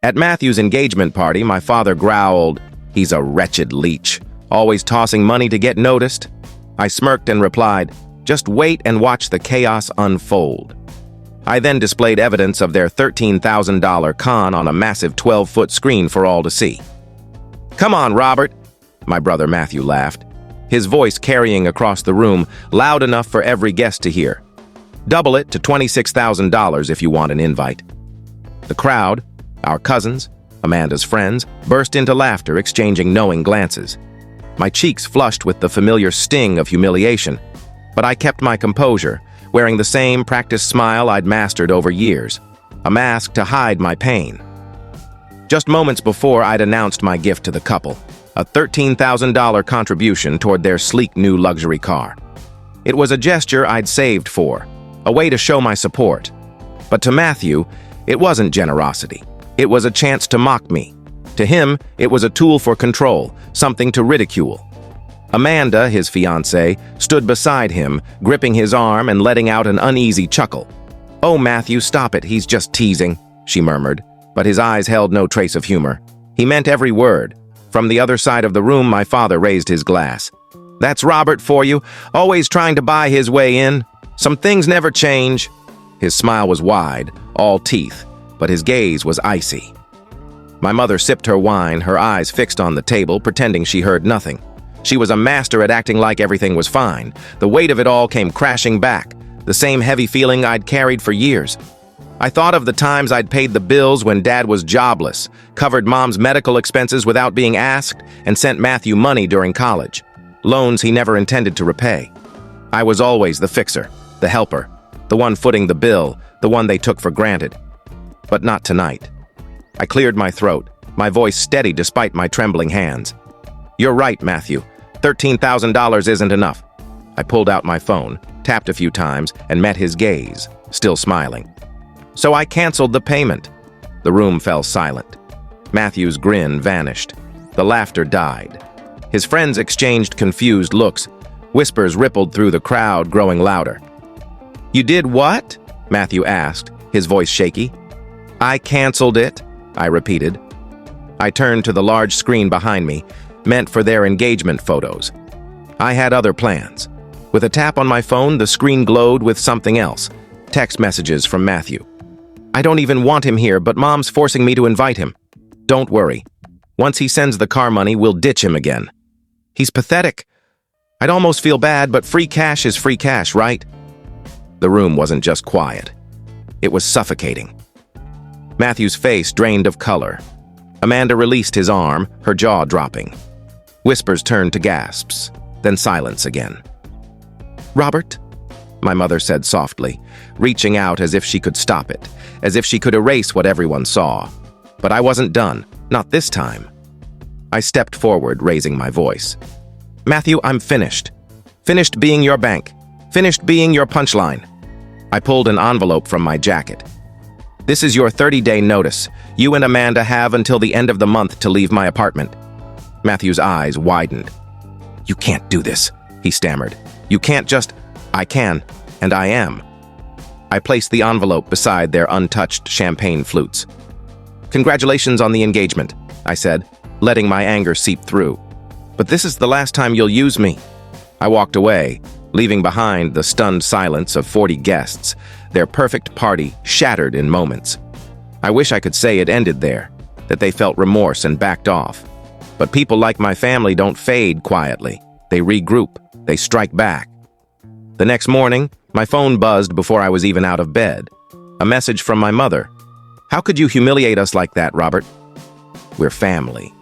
At Matthew's engagement party, my father growled, "He's a wretched leech, always tossing money to get noticed." I smirked and replied, "Just wait and watch the chaos unfold." I then displayed evidence of their $13,000 con on a massive 12-foot screen for all to see. "Come on, Robert," my brother Matthew laughed, his voice carrying across the room, loud enough for every guest to hear. "Double it to $26,000 if you want an invite." The crowd, our cousins, Amanda's friends, burst into laughter, exchanging knowing glances. My cheeks flushed with the familiar sting of humiliation, but I kept my composure, wearing the same practiced smile I'd mastered over years, a mask to hide my pain. Just moments before, I'd announced my gift to the couple, a $13,000 contribution toward their sleek new luxury car. It was a gesture I'd saved for, a way to show my support. But to Matthew, it wasn't generosity. It was a chance to mock me. To him, it was a tool for control, something to ridicule. Amanda, his fiancée, stood beside him, gripping his arm and letting out an uneasy chuckle. "Oh, Matthew, stop it, he's just teasing," she murmured, but his eyes held no trace of humor. He meant every word. From the other side of the room, my father raised his glass. "That's Robert for you, always trying to buy his way in. Some things never change." His smile was wide, all teeth, but his gaze was icy. My mother sipped her wine, her eyes fixed on the table, pretending she heard nothing. She was a master at acting like everything was fine. The weight of it all came crashing back, the same heavy feeling I'd carried for years. I thought of the times I'd paid the bills when Dad was jobless, covered Mom's medical expenses without being asked, and sent Matthew money during college. Loans he never intended to repay. I was always the fixer, the helper, the one footing the bill, the one they took for granted. But not tonight. I cleared my throat, my voice steady despite my trembling hands. "You're right, Matthew. $13,000 isn't enough." I pulled out my phone, tapped a few times, and met his gaze, still smiling. "So I canceled the payment." The room fell silent. Matthew's grin vanished. The laughter died. His friends exchanged confused looks. Whispers rippled through the crowd, growing louder. "You did what?" Matthew asked, his voice shaky. "I canceled it," I repeated. I turned to the large screen behind me, meant for their engagement photos. I had other plans. With a tap on my phone, the screen glowed with something else. Text messages from Matthew. "I don't even want him here, but Mom's forcing me to invite him. Don't worry. Once he sends the car money, we'll ditch him again. He's pathetic. I'd almost feel bad, but free cash is free cash, right?" The room wasn't just quiet. It was suffocating. Matthew's face drained of color. Amanda released his arm, her jaw dropping. Whispers turned to gasps, then silence again. "Robert?" my mother said softly, reaching out as if she could stop it, as if she could erase what everyone saw. But I wasn't done, not this time. I stepped forward, raising my voice. "Matthew, I'm finished. Finished being your bank. Finished being your punchline." I pulled an envelope from my jacket. "This is your 30-day notice. You and Amanda have until the end of the month to leave my apartment." Matthew's eyes widened. "You can't do this," he stammered. "You can't just—" "I can, and I am." I placed the envelope beside their untouched champagne flutes. "Congratulations on the engagement," I said, letting my anger seep through. "But this is the last time you'll use me." I walked away, leaving behind the stunned silence of 40 guests, their perfect party shattered in moments. I wish I could say it ended there, that they felt remorse and backed off. But people like my family don't fade quietly. They regroup. They strike back. The next morning, my phone buzzed before I was even out of bed. A message from my mother. "How could you humiliate us like that, Robert?" "We're family."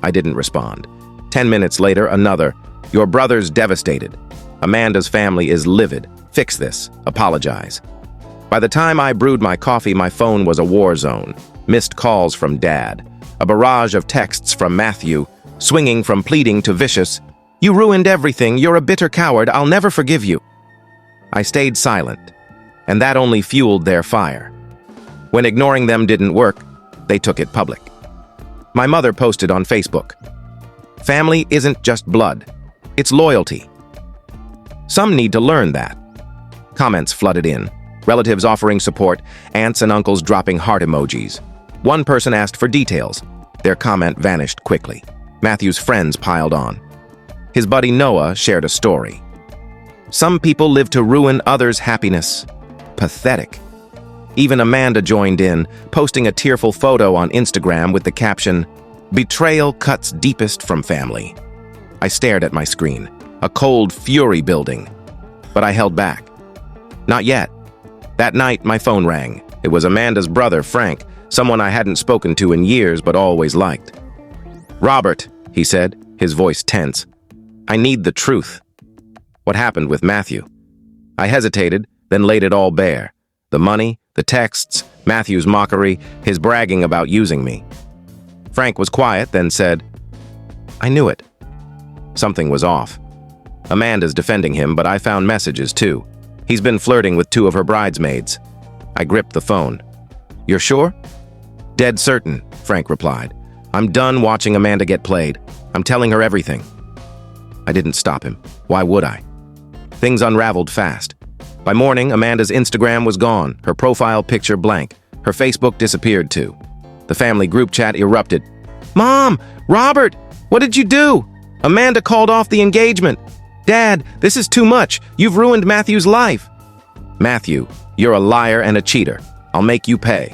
I didn't respond. 10 minutes later, another. "Your brother's devastated. Amanda's family is livid. Fix this. Apologize." By the time I brewed my coffee, my phone was a war zone. Missed calls from Dad. A barrage of texts from Matthew, swinging from pleading to vicious. "You ruined everything. You're a bitter coward. I'll never forgive you." I stayed silent, and that only fueled their fire. When ignoring them didn't work, they took it public. My mother posted on Facebook, "Family isn't just blood. It's loyalty." Some need to learn that. Comments flooded in, relatives offering support, aunts and uncles dropping heart emojis. One person asked for details. Their comment vanished quickly. Matthew's friends piled on. His buddy Noah shared a story. Some people live to ruin others' happiness. Pathetic. Even Amanda joined in, posting a tearful photo on Instagram with the caption, "Betrayal cuts deepest from family." I stared at my screen, a cold fury building. But I held back. Not yet. That night, my phone rang. It was Amanda's brother, Frank, someone I hadn't spoken to in years but always liked. "Robert," he said, his voice tense. "I need the truth." What happened with Matthew? I hesitated, then laid it all bare. The money, the texts, Matthew's mockery, his bragging about using me. Frank was quiet, then said, "I knew it." Something was off. Amanda's defending him, but I found messages too. He's been flirting with 2 of her bridesmaids. I gripped the phone. "You're sure?" "Dead certain," Frank replied. "I'm done watching Amanda get played. I'm telling her everything." I didn't stop him. Why would I? Things unraveled fast. By morning, Amanda's Instagram was gone, her profile picture blank. Her Facebook disappeared too. The family group chat erupted. "Mom! Robert! What did you do? Amanda called off the engagement. Dad, this is too much. You've ruined Matthew's life." "Matthew, you're a liar and a cheater. I'll make you pay."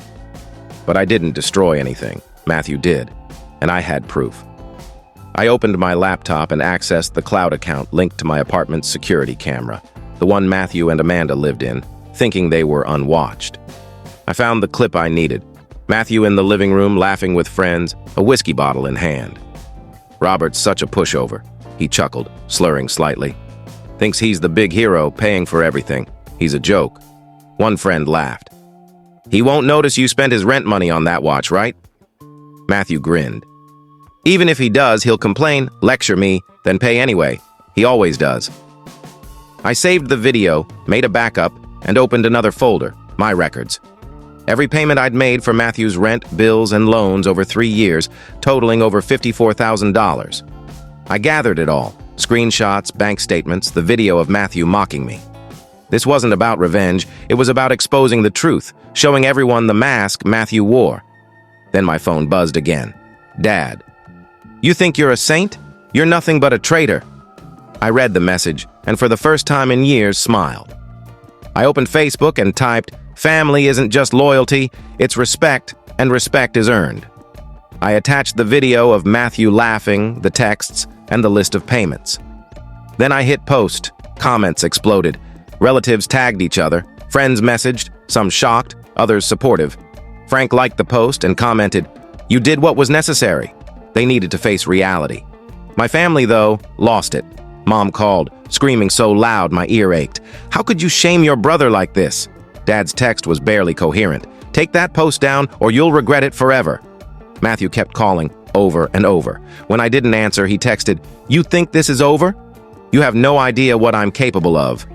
But I didn't destroy anything. Matthew did. And I had proof. I opened my laptop and accessed the cloud account linked to my apartment's security camera, the one Matthew and Amanda lived in, thinking they were unwatched. I found the clip I needed. Matthew in the living room laughing with friends, a whiskey bottle in hand. "Robert's such a pushover," he chuckled, slurring slightly. "Thinks he's the big hero, paying for everything. He's a joke." One friend laughed. "He won't notice you spent his rent money on that watch, right?" Matthew grinned. "Even if he does, he'll complain, lecture me, then pay anyway. He always does." I saved the video, made a backup, and opened another folder, my records. Every payment I'd made for Matthew's rent, bills, and loans over 3 years, totaling over $54,000. I gathered it all, screenshots, bank statements, the video of Matthew mocking me. This wasn't about revenge, it was about exposing the truth, showing everyone the mask Matthew wore. Then my phone buzzed again. "Dad. You think you're a saint? You're nothing but a traitor." I read the message, and for the first time in years, smiled. I opened Facebook and typed, "Family isn't just loyalty, it's respect, and respect is earned." I attached the video of Matthew laughing, the texts, and the list of payments. Then I hit post. Comments exploded. Relatives tagged each other. Friends messaged, some shocked, others supportive. Frank liked the post and commented, "You did what was necessary." They needed to face reality. My family, though, lost it. Mom called, screaming so loud my ear ached. "How could you shame your brother like this?" Dad's text was barely coherent. "Take that post down or you'll regret it forever." Matthew kept calling, over and over. When I didn't answer, he texted, "You think this is over? You have no idea what I'm capable of."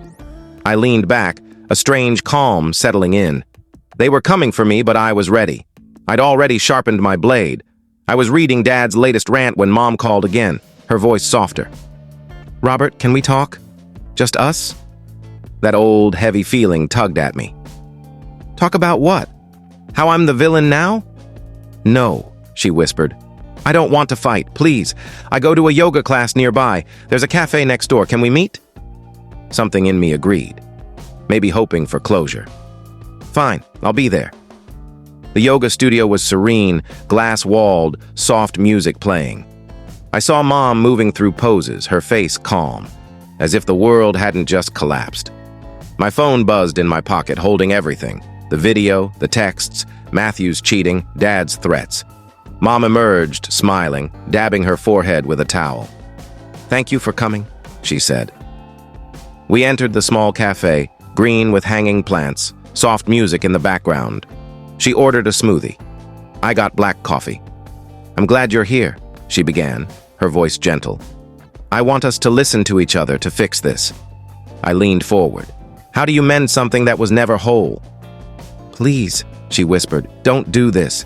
I leaned back, a strange calm settling in. They were coming for me, but I was ready. I'd already sharpened my blade. I was reading Dad's latest rant when Mom called again, her voice softer. "Robert, can we talk? Just us?" That old, heavy feeling tugged at me. "Talk about what? How I'm the villain now?" "No," she whispered. "I don't want to fight, please. I go to a yoga class nearby. There's a cafe next door. Can we meet?" Something in me agreed, maybe hoping for closure. "Fine, I'll be there." The yoga studio was serene, glass-walled, soft music playing. I saw Mom moving through poses, her face calm, as if the world hadn't just collapsed. My phone buzzed in my pocket, holding everything. The video, the texts, Matthew's cheating, Dad's threats. Mom emerged, smiling, dabbing her forehead with a towel. "Thank you for coming," she said. We entered the small cafe, green with hanging plants, soft music in the background. She ordered a smoothie. I got black coffee. "I'm glad you're here," she began, her voice gentle. "I want us to listen to each other to fix this." I leaned forward. "How do you mend something that was never whole?" "Please," she whispered, "don't do this.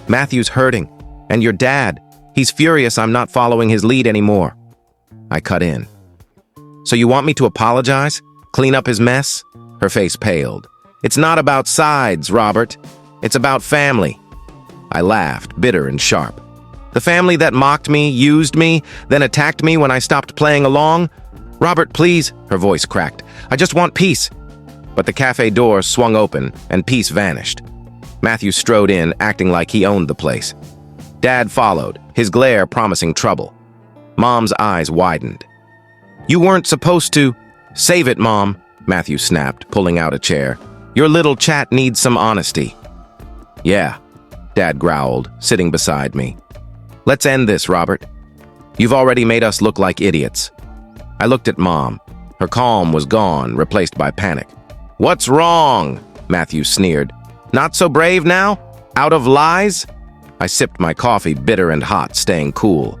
Matthew's hurting. And your dad, he's furious I'm not following his lead anymore." I cut in. "So you want me to apologize? Clean up his mess?" Her face paled. "It's not about sides, Robert. It's about family." I laughed, bitter and sharp. The family that mocked me, used me, then attacked me when I stopped playing along? Robert, please, her voice cracked. I just want peace. But the cafe door swung open and peace vanished. Matthew strode in, acting like he owned the place. Dad followed, his glare promising trouble. Mom's eyes widened. You weren't supposed to. Save it, Mom, Matthew snapped, pulling out a chair. Your little chat needs some honesty. Yeah, Dad growled, sitting beside me. Let's end this, Robert. You've already made us look like idiots. I looked at Mom. Her calm was gone, replaced by panic. What's wrong? Matthew sneered. Not so brave now? Out of lies? I sipped my coffee, bitter and hot, staying cool.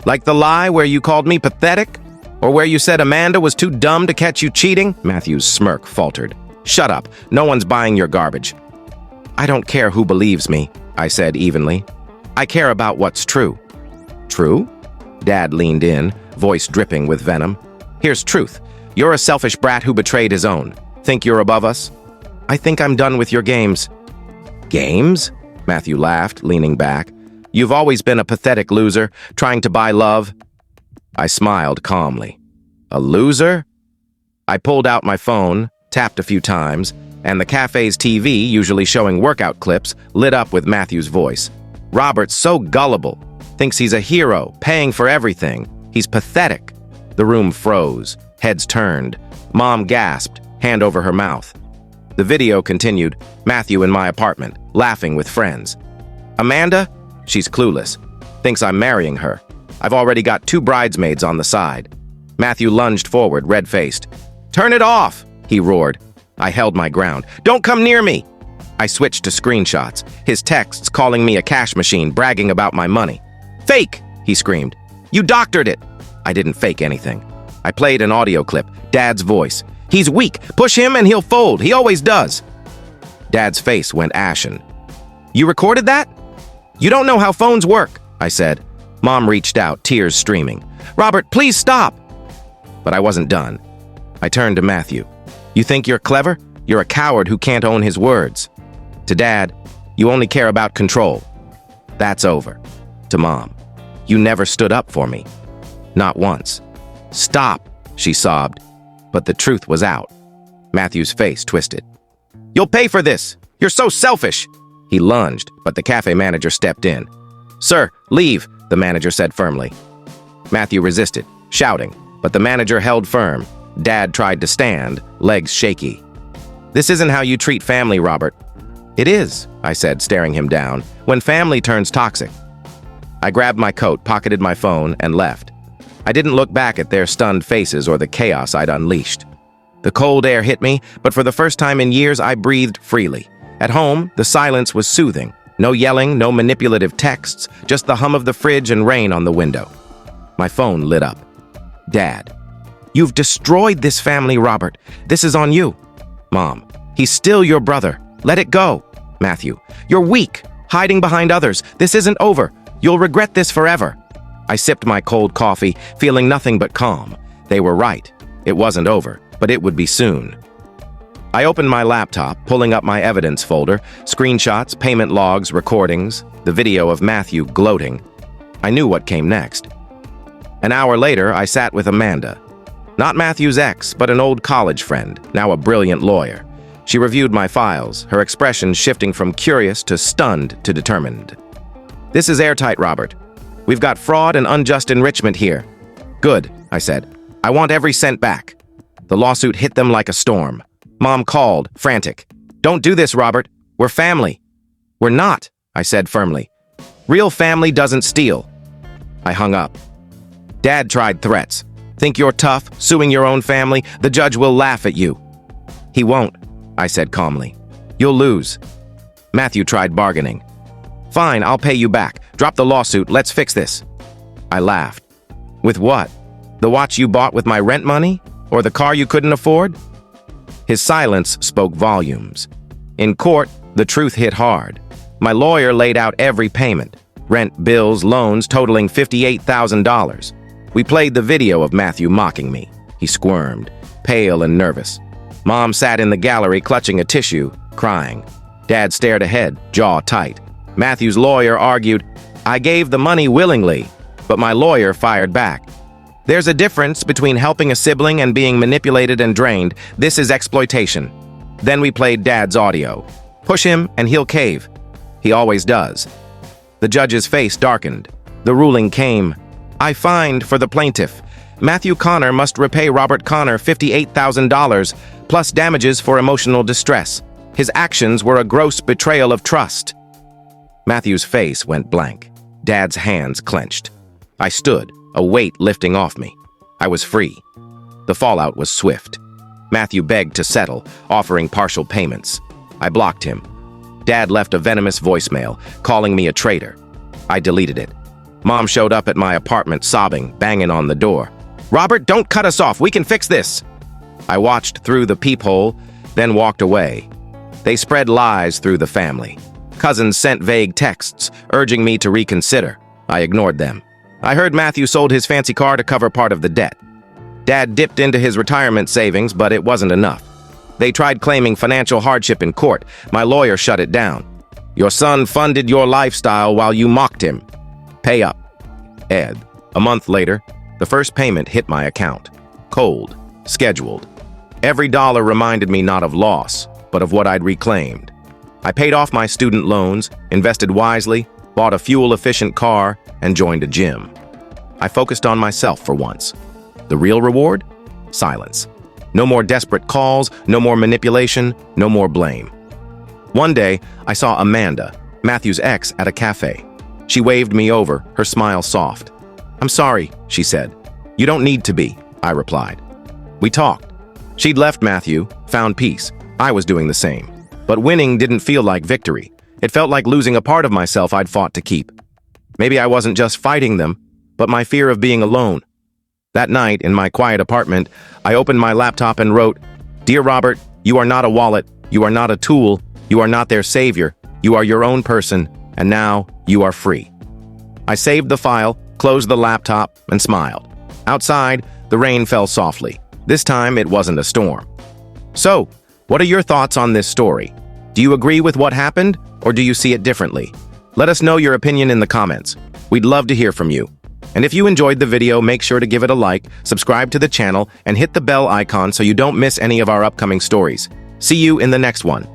Like the lie where you called me pathetic? Or where you said Amanda was too dumb to catch you cheating? Matthew's smirk faltered. Shut up. No one's buying your garbage. I don't care who believes me, I said evenly. I care about what's true. True? Dad leaned in, voice dripping with venom. Here's truth. You're a selfish brat who betrayed his own. Think you're above us? I think I'm done with your games. Games? Matthew laughed, leaning back. You've always been a pathetic loser, trying to buy love. I smiled calmly. A loser? I pulled out my phone, tapped a few times, and the cafe's TV, usually showing workout clips, lit up with Matthew's voice. Robert's so gullible. Thinks he's a hero, paying for everything. He's pathetic. The room froze. Heads turned. Mom gasped, hand over her mouth. The video continued, Matthew in my apartment, laughing with friends. Amanda? She's clueless. Thinks I'm marrying her. I've already got 2 bridesmaids on the side. Matthew lunged forward, red-faced. Turn it off, he roared. I held my ground. Don't come near me! I switched to screenshots, his texts calling me a cash machine, bragging about my money. Fake, he screamed. You doctored it. I didn't fake anything. I played an audio clip, Dad's voice. He's weak. Push him and he'll fold. He always does. Dad's face went ashen. You recorded that? You don't know how phones work, I said. Mom reached out, tears streaming. Robert, please stop. But I wasn't done. I turned to Matthew. You think you're clever? You're a coward who can't own his words. To Dad, you only care about control. That's over. To Mom, you never stood up for me. Not once. Stop, she sobbed. But the truth was out. Matthew's face twisted. You'll pay for this. You're so selfish. He lunged, but the cafe manager stepped in. Sir, leave, the manager said firmly. Matthew resisted, shouting, but the manager held firm. Dad tried to stand, legs shaky. This isn't how you treat family, Robert. It is, I said, staring him down, when family turns toxic. I grabbed my coat, pocketed my phone, and left. I didn't look back at their stunned faces or the chaos I'd unleashed. The cold air hit me, but for the first time in years, I breathed freely. At home, the silence was soothing. No yelling, no manipulative texts, just the hum of the fridge and rain on the window. My phone lit up. Dad. You've destroyed this family, Robert. This is on you. Mom. He's still your brother. Let it go. Matthew. You're weak, hiding behind others. This isn't over. You'll regret this forever. I sipped my cold coffee, feeling nothing but calm. They were right. It wasn't over, but it would be soon. I opened my laptop, pulling up my evidence folder, screenshots, payment logs, recordings, the video of Matthew gloating. I knew what came next. An hour later, I sat with Amanda. Not Matthew's ex, but an old college friend, now a brilliant lawyer. She reviewed my files, her expression shifting from curious to stunned to determined. This is airtight, Robert. We've got fraud and unjust enrichment here. Good, I said. I want every cent back. The lawsuit hit them like a storm. Mom called, frantic. Don't do this, Robert. We're family. We're not, I said firmly. Real family doesn't steal. I hung up. Dad tried threats. Think you're tough, suing your own family? The judge will laugh at you. He won't, I said calmly. You'll lose. Matthew tried bargaining. Fine, I'll pay you back. Drop the lawsuit. Let's fix this. I laughed. With what? The watch you bought with my rent money? Or the car you couldn't afford? His silence spoke volumes. In court, the truth hit hard. My lawyer laid out every payment. Rent, bills, loans totaling $58,000. We played the video of Matthew mocking me. He squirmed, pale and nervous. Mom sat in the gallery clutching a tissue, crying. Dad stared ahead, jaw tight. Matthew's lawyer argued, "I gave the money willingly," but my lawyer fired back. "There's a difference between helping a sibling and being manipulated and drained. This is exploitation." Then we played Dad's audio. Push him and he'll cave. He always does. The judge's face darkened. The ruling came. I fined for the plaintiff. Matthew Connor must repay Robert Connor $58,000 plus damages for emotional distress. His actions were a gross betrayal of trust. Matthew's face went blank. Dad's hands clenched. I stood, a weight lifting off me. I was free. The fallout was swift. Matthew begged to settle, offering partial payments. I blocked him. Dad left a venomous voicemail, calling me a traitor. I deleted it. Mom showed up at my apartment sobbing, banging on the door. "Robert, don't cut us off. We can fix this." I watched through the peephole, then walked away. They spread lies through the family. Cousins sent vague texts, urging me to reconsider. I ignored them. I heard Matthew sold his fancy car to cover part of the debt. Dad dipped into his retirement savings, but it wasn't enough. They tried claiming financial hardship in court. My lawyer shut it down. "Your son funded your lifestyle while you mocked him. Pay up." Ed. A month later, the first payment hit my account. Cold, scheduled. Every dollar reminded me not of loss, but of what I'd reclaimed. I paid off my student loans, invested wisely, bought a fuel-efficient car, and joined a gym. I focused on myself for once. The real reward? Silence. No more desperate calls, no more manipulation, no more blame. One day, I saw Amanda, Matthew's ex, at a cafe. She waved me over, her smile soft. "I'm sorry," she said. "You don't need to be," I replied. We talked. She'd left Matthew, found peace. I was doing the same. But winning didn't feel like victory. It felt like losing a part of myself I'd fought to keep. Maybe I wasn't just fighting them, but my fear of being alone. That night, in my quiet apartment, I opened my laptop and wrote, "Dear Robert, you are not a wallet, you are not a tool, you are not their savior, you are your own person, and now you are free." I saved the file, closed the laptop, and smiled. Outside, the rain fell softly. This time, it wasn't a storm. So, what are your thoughts on this story? Do you agree with what happened, or do you see it differently? Let us know your opinion in the comments. We'd love to hear from you. And if you enjoyed the video, make sure to give it a like, subscribe to the channel, and hit the bell icon so you don't miss any of our upcoming stories. See you in the next one.